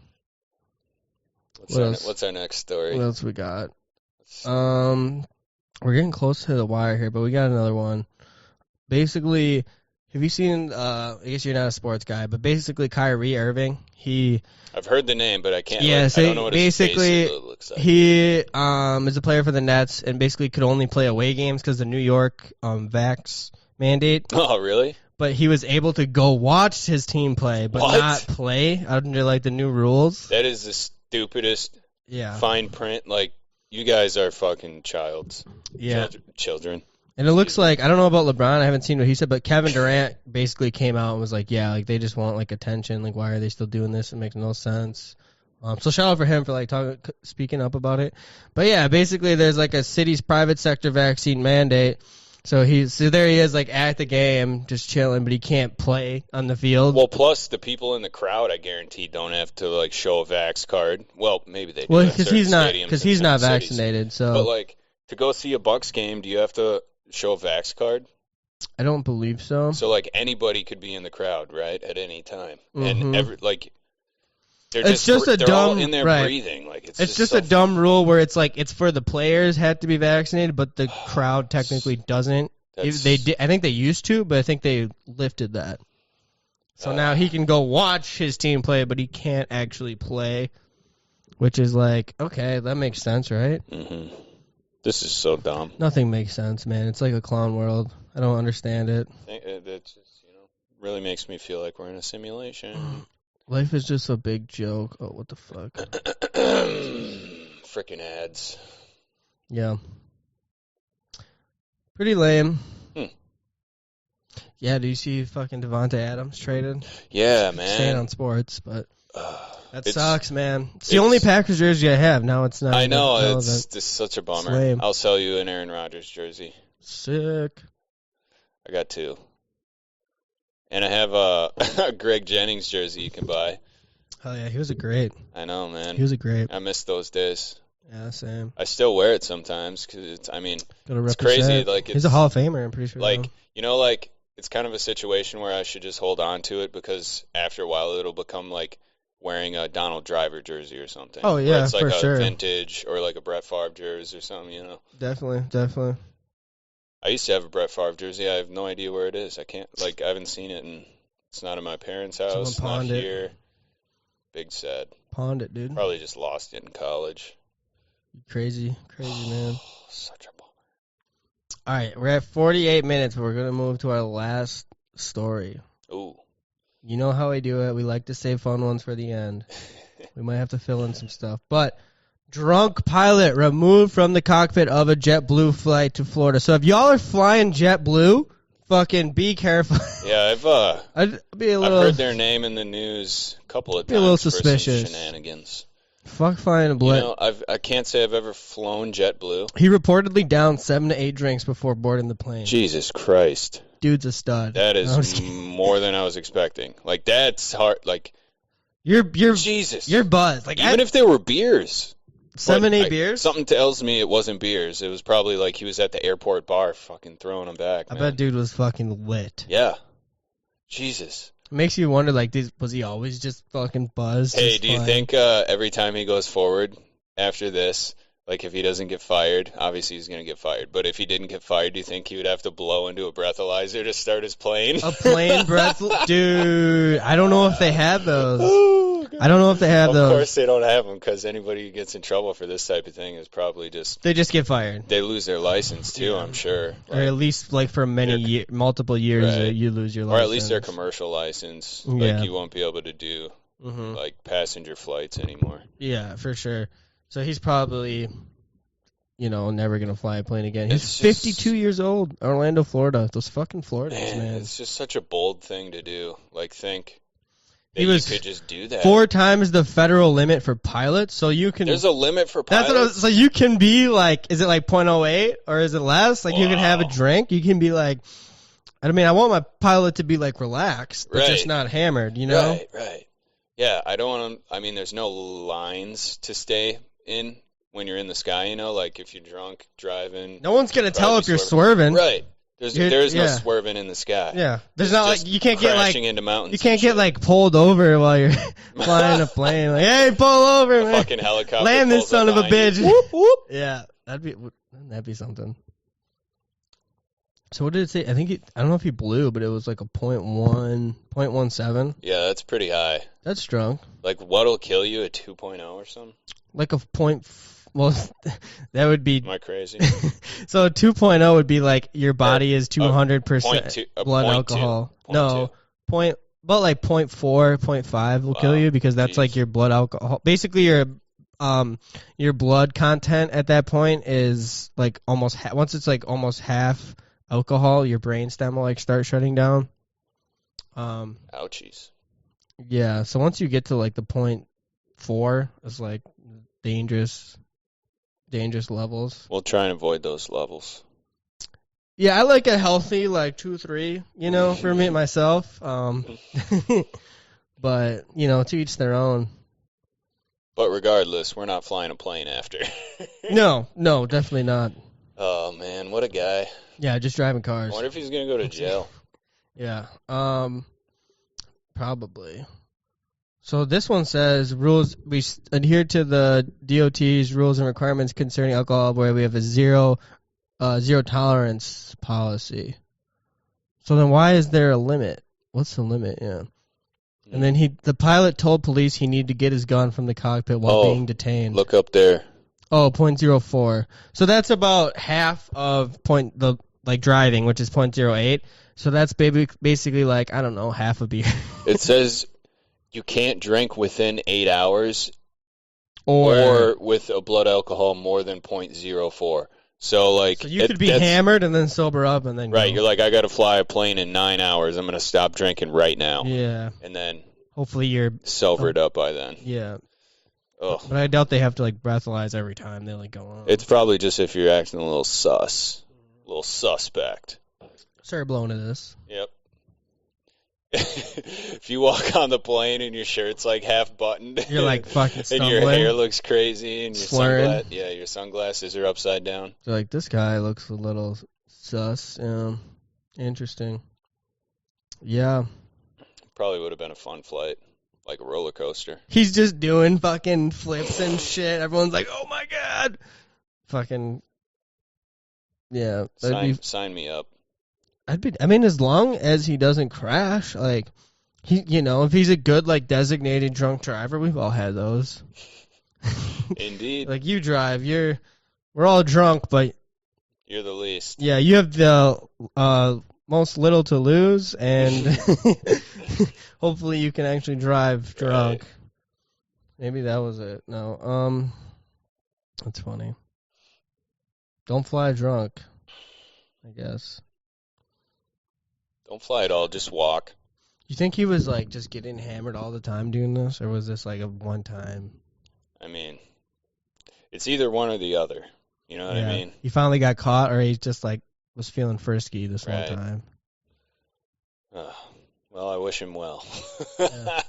What's our next story? What else we got? We're getting close to the wire here, but we got another one. Basically, have you seen, I guess you're not a sports guy, but basically Kyrie Irving, I've heard the name, but I can't. Yeah, so I don't know what basically, his face looks like. He is a player for the Nets and basically could only play away games because the New York vax mandate. Oh, really? But he was able to go watch his team play, but not play under like the new rules. That is the stupidest fine print. Like, you guys are fucking children. And it looks like, I don't know about LeBron, I haven't seen what he said, but Kevin Durant basically came out and was like, yeah, like they just want like attention. Like, why are they still doing this? It makes no sense. So shout out for him for like speaking up about it. But yeah, basically there's like a city's private sector vaccine mandate. So there he is, like at the game, just chilling, but he can't play on the field. Well, plus the people in the crowd, I guarantee, don't have to like show a vax card. Well, maybe they do. Well, because he's not vaccinated. So, but like to go see a Bucks game, do you have to show a vax card? I don't believe so. So like anybody could be in the crowd, right, at any time, Mm-hmm. and they're they're all in there breathing. Like it's just a dumb rule where it's like it's for the players have to be vaccinated, but the crowd technically doesn't. I think they used to, but I think they lifted that. So now he can go watch his team play, but he can't actually play, which is like, okay, that makes sense, right? Mm-hmm. This is so dumb. Nothing makes sense, man. It's like a clown world. I don't understand it. It just really makes me feel like we're in a simulation. Life is just a big joke. Oh, what the fuck? Frickin' ads. Yeah. Pretty lame. Yeah, do you see fucking Devontae Adams traded? Yeah, man. Staying on sports, but that sucks, man. It's the only Packers jersey I have. Now it's not. I know, it's just such a bummer. I'll sell you an Aaron Rodgers jersey. Sick. I got 2. And I have a Greg Jennings jersey you can buy. Hell yeah, he was a great. I know, man. He was a great. I miss those days. Yeah, same. I still wear it sometimes because it's crazy. Like he's a Hall of Famer, I'm pretty sure. Like, it's kind of a situation where I should just hold on to it because after a while it'll become like wearing a Donald Driver jersey or something. Oh, yeah, it's like for a sure. Vintage or like a Brett Favre jersey or something, Definitely. I used to have a Brett Favre jersey. I have no idea where it is. I haven't seen it, and it's not in my parents' house. Not here. Big sad. Pawned it, dude. Probably just lost it in college. Crazy, man. Such a bummer. All right, we're at 48 minutes, but we're going to move to our last story. Ooh. You know how we do it. We like to save fun ones for the end. We might have to fill in some stuff. But drunk pilot removed from the cockpit of a JetBlue flight to Florida. So if y'all are flying JetBlue, fucking be careful. Yeah, I've heard their name in the news a couple of times. Be a little suspicious. For some shenanigans. Fuck flying a blip. I can't say I've ever flown JetBlue. He reportedly downed 7 to 8 drinks before boarding the plane. Jesus Christ. Dude's a stud. That is more than I was expecting. Like, that's hard. Like, you're Jesus. You're buzzed. Like, even if they were beers. 7, 8 beers? Something tells me it wasn't beers. It was probably like he was at the airport bar fucking throwing them back. I bet dude was fucking lit. Yeah. Jesus. It makes you wonder, like, was he always just fucking buzzed? Hey, do you think every time he goes forward after this, Like, if he doesn't get fired, obviously he's going to get fired. But if he didn't get fired, do you think he would have to blow into a breathalyzer to start his plane? A plane breath, dude. I don't know if they have those. Oh, I don't know if they have those. Of course they don't have them, because anybody who gets in trouble for this type of thing is probably just... They just get fired. They lose their license, too, Yeah. I'm sure. Or at least, like, for multiple years, Right. you lose your license. Or at least their commercial license. Yeah. Like, you won't be able to do, like, passenger flights anymore. Yeah, for sure. So he's probably, never going to fly a plane again. He's It's 52 years old. Orlando, Florida. Those fucking Floridians, man. It's just such a bold thing to do. Like, think that He was you could just do that. 4 times the federal limit for pilots, so you can... There's a limit for pilots? That's what so you can be like, is it like 0.08 or is it less? Like, you can have a drink. You can be like, I want my pilot to be like relaxed, but just not hammered, Right. Yeah, I don't want to, there's no lines to stay in when you're in the sky, like if you're drunk, driving. No one's going to tell if you're swerving. Right. There's no swerving in the sky. Yeah. There's not like, you can't get like, into mountains. You can't get like pulled over while you're flying a plane. Like, hey, pull over, man. Fucking helicopter. Land this son of a bitch. Whoop, whoop. Yeah. That'd be something. So what did it say? I don't know if he blew, but it was like a 0.17. Yeah, that's pretty high. That's drunk. Like, what'll kill you, a 2.0 or something? Like a well, that would be... Am I crazy? So a 2.0 would be like your body is 200% blood alcohol. No, but like 0.4, 0.5 will kill you, because that's like your blood alcohol. Basically, your blood content at that point is like almost once it's like almost half alcohol, your brainstem will like start shutting down. Ouchies. Yeah, so once you get to like the 0.4, it's like dangerous levels. We'll try and avoid those levels. Yeah, I like a healthy like 2-3, for me myself. But to each their own. But regardless, we're not flying a plane after. No, definitely not. Oh man, what a guy. Yeah, just driving cars. I wonder if he's gonna go to jail. Yeah, probably. So this one says rules. We adhere to the DOT's rules and requirements concerning alcohol, where we have a zero tolerance policy. So then, why is there a limit? What's the limit? Yeah. And then the pilot told police he needed to get his gun from the cockpit while being detained. Look up there. Oh, 0.04. So that's about half of driving, which is 0.08. So that's basically like, I don't know, half a beer. It says you can't drink within 8 hours or with a blood alcohol more than 0.04. So you could be hammered and then sober up and then right. You're like, I got to fly a plane in 9 hours. I'm gonna stop drinking right now. Yeah. And then hopefully you're sobered up by then. Yeah. Ugh. But I doubt they have to like breathalyze every time they like go on. It's probably just if you're acting a little suspect. Start blowing at this. Yep. If you walk on the plane and your shirt's like half buttoned, you're like fucking stumbling. And your hair looks crazy, and slurring. Your sunglasses are upside down. So like, this guy looks a little sus. Interesting. Yeah. Probably would have been a fun flight, like a roller coaster. He's just doing fucking flips and shit. Everyone's like, "Oh my god!" Fucking. Yeah. Sign me up. As long as he doesn't crash, like, if he's a good, like, designated drunk driver, we've all had those. Indeed. Like, you drive, we're all drunk, but... You're the least. Yeah, you have the most little to lose, and hopefully you can actually drive drunk. Right. Maybe that was it. No, that's funny. Don't fly drunk, I guess. Don't fly at all, just walk. You think he was, like, just getting hammered all the time doing this, or was this, like, a one-time? It's either one or the other. You know what I mean? He finally got caught, or he just, like, was feeling frisky this whole time. Well, I wish him well. Yeah.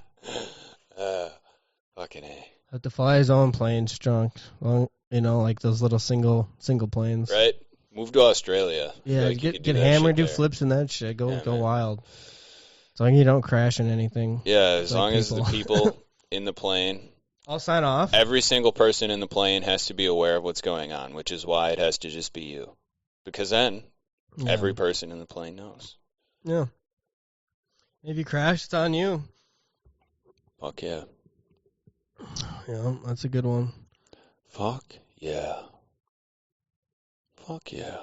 Fucking A. Have to fly his own planes drunk. Well, like those little single planes. Right. Move to Australia. Yeah, like get hammered, do flips and that shit. Go wild. As long as you don't crash in anything. Yeah, as long as the people in the plane I'll sign off. Every single person in the plane has to be aware of what's going on, which is why it has to just be you. Because then every person in the plane knows. Yeah. If you crash, it's on you. Fuck yeah. Yeah, that's a good one. Fuck yeah. Fuck yeah.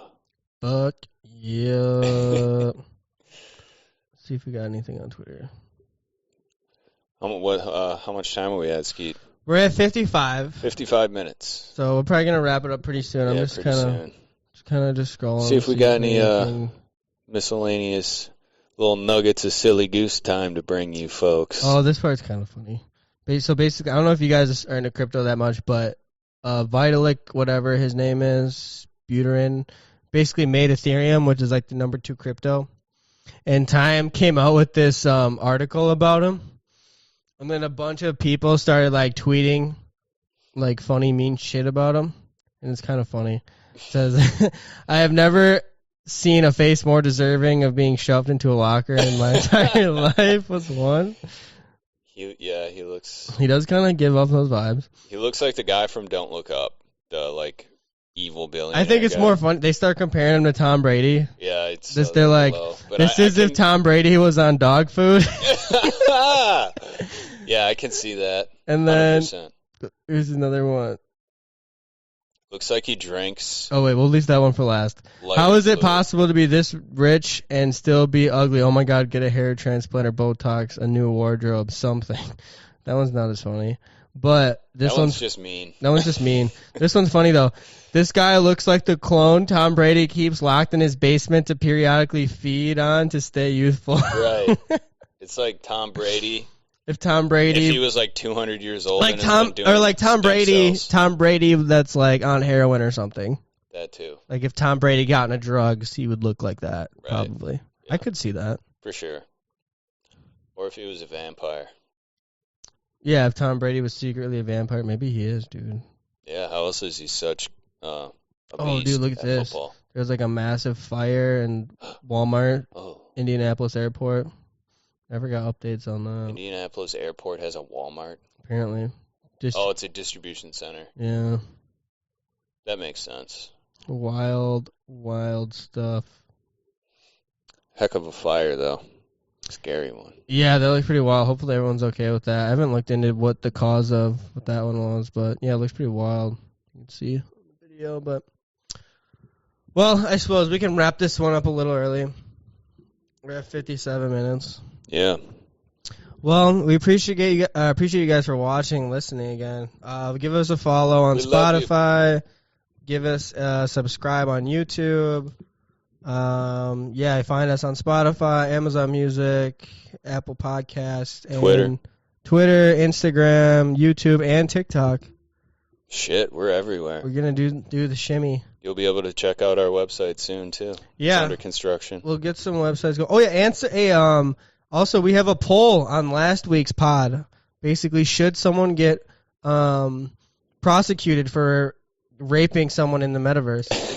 Fuck yeah. Let's see if we got anything on Twitter. How much time are we at, Skeet? We're at 55. 55 minutes. So we're probably gonna wrap it up pretty soon. I'm just kind of scrolling. See if we got any miscellaneous little nuggets of silly goose time to bring you folks. Oh, this part's kind of funny. So basically, I don't know if you guys are into crypto that much, but Vitalik, whatever his name is, Buterin, basically made Ethereum, which is like the number 2 crypto. And Time came out with this article about him. And then a bunch of people started like tweeting like funny, mean shit about him. And it's kind of funny. It says, I have never seen a face more deserving of being shoved into a locker in my entire life was one. He looks... He does kind of give off those vibes. He looks like the guy from Don't Look Up. The like evil billionaire I think it's guy. more fun. They start comparing him to Tom Brady. Yeah, it's... They're like, this is if Tom Brady was on dog food. Yeah, I can see that. And then 100%. Here's another one. Looks like he drinks. Oh, wait, we'll leave that one for last. How is it possible to be this rich and still be ugly? Oh, my God, get a hair transplant or Botox, a new wardrobe, something. That one's not as funny. But this one's just mean. That one's just mean. This one's funny, though. This guy looks like the clone Tom Brady keeps locked in his basement to periodically feed on to stay youthful. Right. It's like Tom Brady. If he was like 200 years old, like Tom Brady that's like on heroin or something. That too. Like if Tom Brady got into drugs, he would look like that, right. Probably. Yeah. I could see that for sure. Or if he was a vampire. Yeah, if Tom Brady was secretly a vampire, maybe he is, dude. Yeah, how else is he such a beast? Oh, dude, look at this. Football? There's like a massive fire in Walmart, Indianapolis Airport. Never got updates on that. Indianapolis Airport has a Walmart? Apparently. It's a distribution center. Yeah. That makes sense. Wild stuff. Heck of a fire, though. Scary one. Yeah, that looks pretty wild. Hopefully everyone's okay with that. I haven't looked into what the cause of what that one was, but yeah, it looks pretty wild. You can see on the video, but... Well, I suppose we can wrap this one up a little early. We're at 57 minutes. Yeah. Well, we appreciate you guys for watching, listening again. Give us a follow on Spotify. Give us a subscribe on YouTube. Find us on Spotify, Amazon Music, Apple Podcasts, and Twitter, Instagram, YouTube, and TikTok. Shit, we're everywhere. We're gonna do the shimmy. You'll be able to check out our website soon too. Yeah, it's under construction. We'll get some websites going. Oh yeah, also we have a poll on last week's pod. Basically, should someone get prosecuted for raping someone in the metaverse?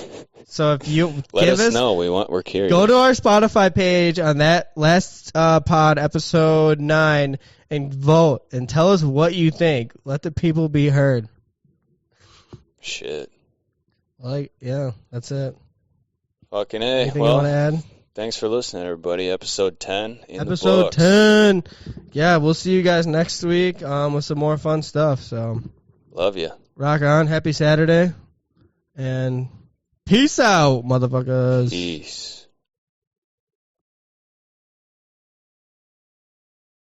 So if you let us know, we're curious. Go to our Spotify page on that last pod, episode 9, and vote and tell us what you think. Let the people be heard. Shit. That's it. Fucking A. Anything you want to add? Thanks for listening, everybody. Episode 10 in Episode the books. 10. Yeah, we'll see you guys next week with some more fun stuff. So love you. Rock on. Happy Saturday. And peace out, motherfuckers. Peace.